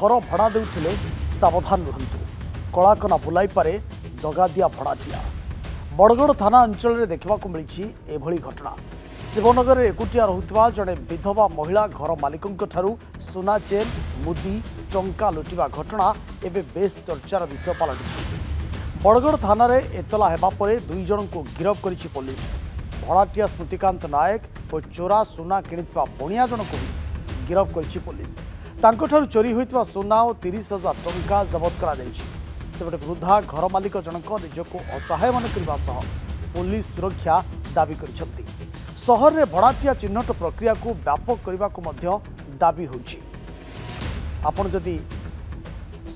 घर भड़ा देउथिले सावधान रुहंतु। कलाकना बुलाई पारे दगादिया भड़ाटिया। बड़गड़ थाना अंचल में देखा मिली एभली घटना। शिवनगर में एकुटिया रहुथिबा जड़े विधवा महिला घर मालिकों ठारू सुना चेन मुदी टंका लुटिबा घटना एबे बेस चर्चार विषय पलटि। बड़गड़ थाना रे एतला हेबा परे दुई जन को गिरफ करिछि पुलिस। भड़ाटिया स्मृतिकांत नायक और चोरा सुना किणिथिबा बणिया जन को गिरफ करिछि पुलिस। तांको ठारू चोरी होइतिबा सुना और 30,000 टंका जबत करा जायछि। सेपटे वृद्धा घर मालिक जनक निजको असहाय मन करबा सह पुलिस सुरक्षा दाबी करिसथि। शहर रे भड़ाटिया चिन्हट प्रक्रिया को व्यापक करबा को मध्य दाबी होइछि। आपण जदि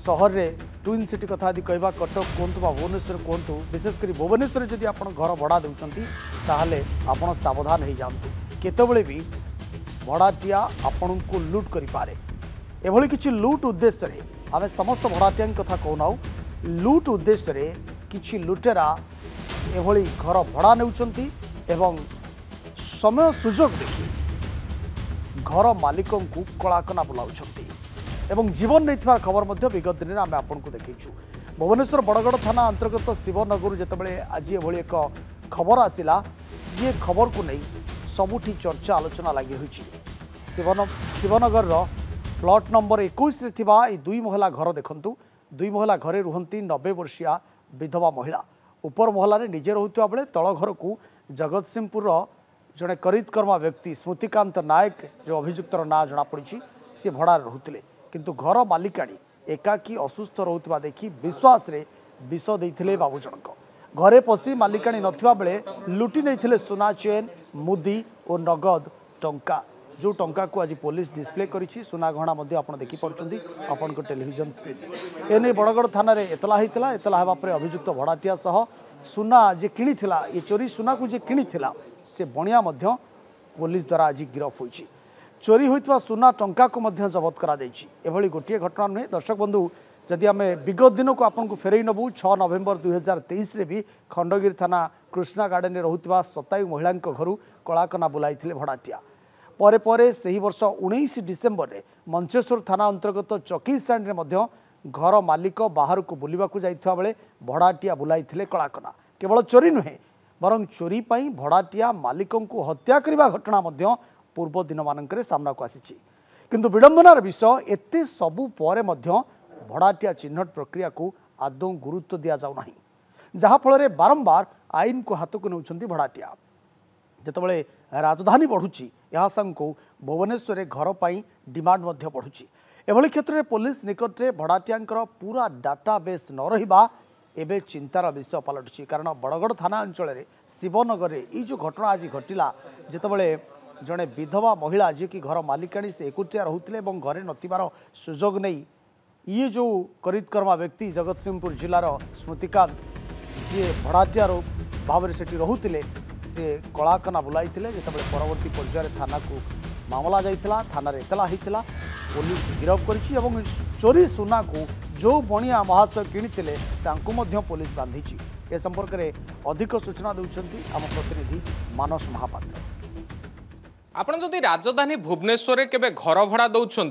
शहर रे ट्विन सिटी कथा यदि कहबा कटक कोंतु बा भुवनेश्वर कोंतु विशेषकर भुवनेश्वर जदि आपण घर भड़ा देउचंती ताहले आपण सावधान हो जांतु। केतबेले भी भड़ाटिया आपण को लूट करि पारे। एभली किछि लूट उद्देश्य रे आमे समस्त भड़ाटिया कथा कहनाउ। लूट उद्देश्य रे किछि लुटेरा एभली घर भड़ा नेउचंती एवं समय सुजोग देखि घर मालिकों को कलाकना बुलाउछंती एवं जीवन नहीं खबर मध्य विगत दिन में आम आपको देखु। भुवनेश्वर बड़गड़ थाना अंतर्गत शिवनगर जितेबाला आज एभली एक खबर आसला ये खबर को नहीं सबुठी चर्चा आलोचना लगी हुई। शिवनगर प्लॉट नंबर 21 रे थिबा ए दुई महला घर देखंतु। दुई महला घरे रुहंती 90 वर्षीया विधवा महिला। ऊपर महला रे निजे रहुतबा बेले तळ घर को जगतसिंहपुर जड़े करितकर्मा व्यक्ति स्मृतिकांत नायक जो अभियुक्तर ना जना पड़ी सी भड़ा रुले किंतु घर मालिकाणी एकाकी असुस्थ रोकवा देखी विश्वास रे विष देते बाबू जनक। घरे पशि मालिकाणी नथिबा बेले लुटि नहीं सुना चेन मुदी और नगद टंका जो टंका को आज पुलिस डिस्प्ले करिछि। सुना गहना मध्य आपण देखि पड़छंती आपण को टेलीविजन स्क्रीन। एने बड़गड़ थाना रे एतला हितला। एतला हेबा परे अभियुक्त भड़ाटिया सह सुना जे किणिथिला ये चोरी सुना को जे किणिथिला से बणिया मध्य पुलिस द्वारा आज गिरफ होइछि। चोरी होइतवा सुना टंका को मध्य जबत करा जाइछि। एभली गोटिए घटना नुहे दर्शक बंधु जदि आम विगत दिन को आपन को फेरई नबू 6 नवेम्बर 2023 रे भी खंडगिरी थाना कृष्णा गार्डन में रहुतिबा 27 महिला घर कलाकना बुलाइथिले भड़ाटिया। परे परे सही वर्ष 19 डिसेम्बर रे मंचेश्वर थाना अंतर्गत चकी स्टैंड रे मध्य घर मालिक बाहर को बुलिबा को जाइथिबा बेले भड़ाटिया बुलाइथिले कलाकना। केवल चोरी नुहे बरं चोरी पाई भड़ाटिया मालिकों को हत्या करने घटना मध्य पूर्व दिन मानक सामना को आसी। किंतु विडंबनार विषय एते सबु परे मध्य भड़ाटिया चिन्हट प्रक्रिया को आदौ गुरुत्व दिया जाउ नाही, जहा फल बारंबार आईन को हाथ को नेउछंती भड़ाटिया। जेतबेले राजधानी बढ़ुची या संग भुवनेश्वर घर पाई डिमांड मध्य बढ़ुची। एभली क्षेत्र में पुलिस निकट में भड़ाटियांकर पूरा डाटाबेस न रहिबा एबे चिंतार विषय पलटुछि। कारण बड़गड़ थाना अंचल में शिवनगर में ये जो घटना आज घटिला जितेबाला जड़े विधवा महिला जी की घर मालिकाणी से एकुटिया रहुथिले एवं घरे नथिबार सुजोग नहीं ये जो करितकर्मा व्यक्ति जगतसिंहपुर जिलार स्मृतिकांत जी भड़ाटिया भाव से रहुथिले से कलाकना बुलाइथिले। जितेबाला परवर्ती पर्यायर थाना को मामला जाइथिला। थाना रे एतला हितला पुलिस गिरफ करिछि एवं चोरी सुना को जो बणिया महाशय किणिथिले तांको मध्य पुलिस बांधिछि। ए संपर्क में अधिक सूचना देउछंती आम प्रतिनिधि मानस महापात्र। आपण जदि राजधानी भुवनेश्वर केबे घर भड़ा दौरान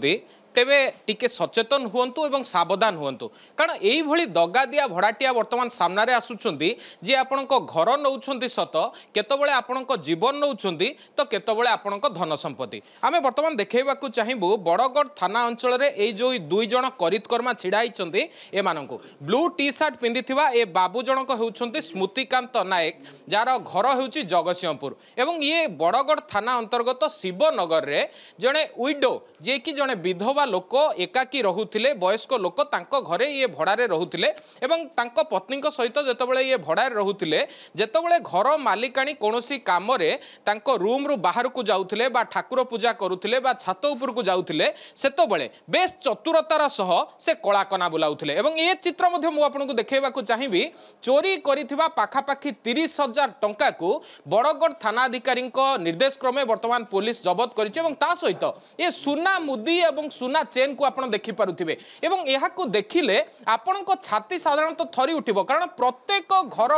तेबे टिके सचेतन हुंतु एवं सावधान हुंतु। कारण यही भली दगा दिया भड़ाटिया वर्तमान सामने आसुचंती जे आपणक घर नौछंती सत केतबेले आपणक जीवन नौछंती तो केतबेले आपणक धन संपत्ति। आमे वर्तमान देखैबाकू चाहिबू बड़गड़ थाना अंचल रे ए जो दुई जण करितकर्मा छिड़ा हिचंती एमानकू ब्लू टी शर्ट पिंधिथिबा ए बाबू जनक हेउछंती स्मृतिकांत नायक जार घर हेउची जगतसिंहपुर एवं ये बड़गड़ थाना अंतर्गत शिवनगर रे जणे विडो जे कि जणे विधवा लोक एकाकी रहुथिले वयस्क लोक तांको घरे ये भड़ारे रहुथिले एवं तांको पत्नी सहित जेतेबेले ये भड़ारे रहुथिले जेतेबेले घर मालिकाणी कोनोसी काम रे तांको रूम रु बाहर को जाउथिले बा ठाकुर पूजा करुथिले बा छात ऊपर को जाउथिले सेतेबेले बेस चतुरतार सह से कलाकना बुलाउथिले। एवं ये चित्र मध्य मु आपनको देखैबाकू चाहिबी चोरी करिथिबा पाखापाखी 30,000 टंका को बड़गड़ थानाधिकारी निर्देश क्रमे वर्तमान पुलिस जबत करिछि एवं ता सहित ये सुना मुदी एवं सुना सुना चेन को आप देखिपे एवं यह देखिले आपण छाती साधारणतः थरी उठिब कारण प्रत्येक घर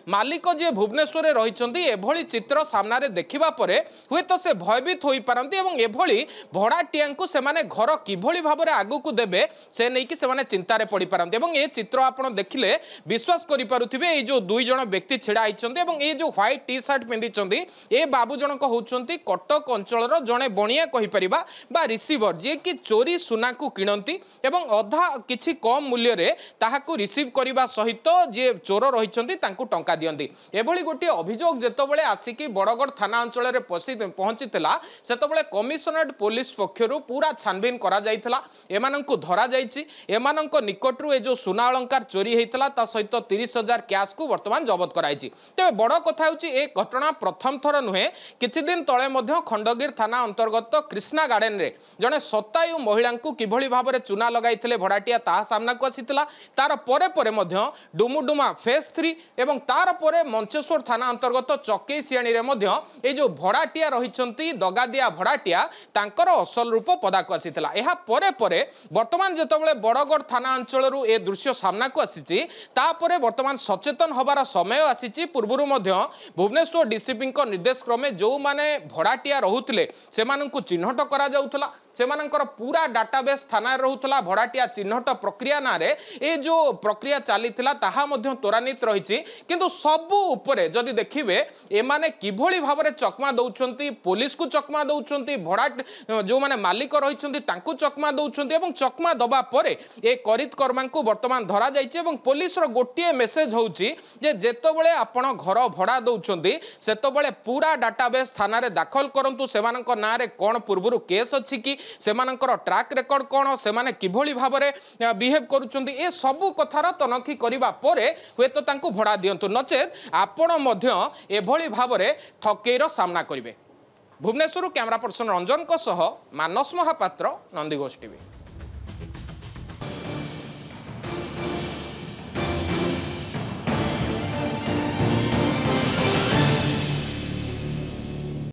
मालिक जी भुवनेश्वर रही एभली चित्र सामने देखा हुए तो से भयभीत हो पारती और एभली भड़ाटिया को सेमाने घर किभली भाव में आगू देवे से नहीं कि सेमाने चिंतार पड़ पारती और ये चित्र आप देखिले विश्वास करें ये जो दुई जन व्यक्ति छिड़ा होती ये जो व्हाइट टी शर्ट पिंधि ए बाबू जनक होती कटक अंचल जड़े बणिया कहीपर बा रिसीवर जी कि चोरी सुना को किणती एवं अधा किछि कम मूल्य रे ताहाकु रिसीव करने सहित जी चोर रही टंका दियंती एभली गोटे अभियोग जेतबेले आसिकी बड़गढ़ थाना अंचल में पहुंची सेतबेले कमिशनरेट पुलिस पक्षरु पूरा छानबीन करा जाइथिला एमानंकु धरा जाइछि एमानंक निकटरू ए जो सुना अलंकार चोरी होता ता सहित 30,000 कैश को वर्तमान जबत कराइछि। तेबे बड़ कथा होछि ए घटना प्रथम थर नुहे किछि दिन तळे मध्य खंडगीर थाना अंतर्गत कृष्णा गार्डन रे जने शतायु महिला किभली भाव में चूना लगाइथिले भड़ाटिया ताहा सामना को आसीथिला तार परे परे मध्य डुमुडुमा फेज 3 एवं तार परे मंचेश्वर थाना अंतर्गत चकई सियाणी रे मध्य ए जो भड़ाटिया रहिसंती दगादिया भड़ाटिया तांकर असल रूप पदाक आसीथिला एहा परे परे वर्तमान जेतबेले बड़गढ़ थाना अंचलरू ए दृश्य सामना को आसीछि तापरे वर्तमान सचेतन होबार समय आसीछि पूर्वरु मध्य भुवनेश्वर डीसीपी को निर्देश क्रमे जो माने भड़ाटिया रहुथिले सेमानंकु चिन्हट करा जाउथला सेमानंकर पूरा डाटाबेस थाना रहुथला भड़ाटिया चिन्हट प्रक्रिया ना रे ए जो प्रक्रिया चलीथिला ताहा मध्य त्वरान्वित रहिछि किंतु सबु उपरे जदि देखिबे एमाने किभली भाव में चकमा दउछंती पुलिस को चकमा दउछंती भड़ा जो माने मालिक रहिछंती तांकु चकमा दउछंती एवं चकमा दबा परे ए करित कर्मा को वर्तमान धरा जाइछि एवं पुलिस रो गोटिए मेसेज होउछि जे जेतबेले आपण घर भड़ा दउछंती सेतबेले पूरा डाटाबेस थाना रे दाखल करंतु सेमानक ना रे कोन पूर्वरु केस अछि कि सेमानकर ट्रैक रेकर्ड कोन सेमाने किभली भाव में बिहेव करूछंती ए सबु कथार तनखी करिबा परे हुए तो तांकु भड़ा दियंतु नचेत आपण मध्य एभली भाव में ठकेईर सामना करिवे। भुवनेश्वर कैमरा पर्सन रंजन को सह मानस महापात्र नंदीघोष टीवी।